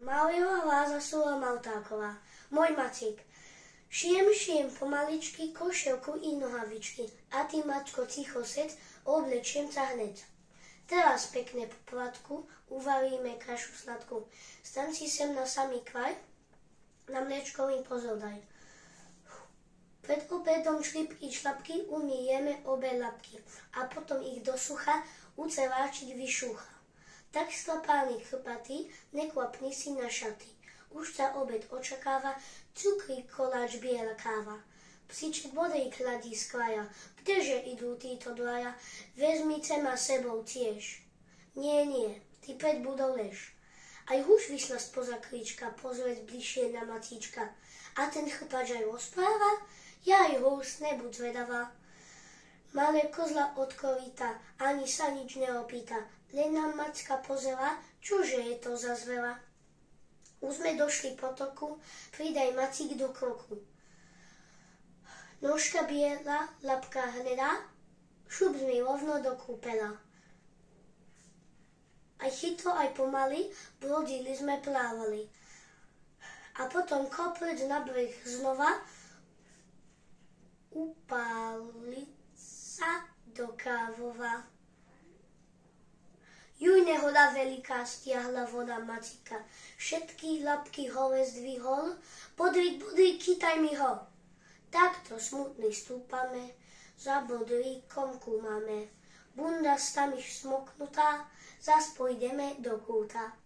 Maurová váza Sula Maltáková. Môj Macík. Šijem pomaličky košelku i nohavičky. A ty, Mačko, ticho sed, oblečiem sa hned. Teraz pekne po platku uvaríme kašu sladkú. Staň si sem na samý kraj, na mliečko mi pozor daj. Pred obedom šlipky šlapky umyjeme obe labky a potom ich do sucha uceváčik vyšúcha. Tak slapány chrpatý, nekvapni si na šaty. Už sa obed očakáva, cukry, koláč, biela káva. Psíček bodej kladí z kraja, kdeže idú títo dvaja, vezmite ma sebou tiež. Nie, ty pred budou lež. Aj húš vyšla spoza klíčka, pozrieť bližšie na Matíčka. A ten chrpač aj rozpráva? Jaj, hús, nebuď zvedavá. Malé kozla od koryta, ani sa nič neopýta, len nám Macka pozera, čože je to za zvera. Už sme došli potoku, pridaj Macík do kroku. Nožka biela, labka hnedá, šup mi rovno do kúpela. Aj chytro, aj pomaly, brodili sme, plávali. A potom kopec na breh znova, upáliť sa do Kávova. Juj, nehoda veľká, stiahla voda Macíka. Všetky labky hore zdvihol, bodrík, chytaj mi ho. Takto smutný stúpame, za bodríkom kúmame. Bunda stamiš smoknutá, zas pôjdeme do kúta.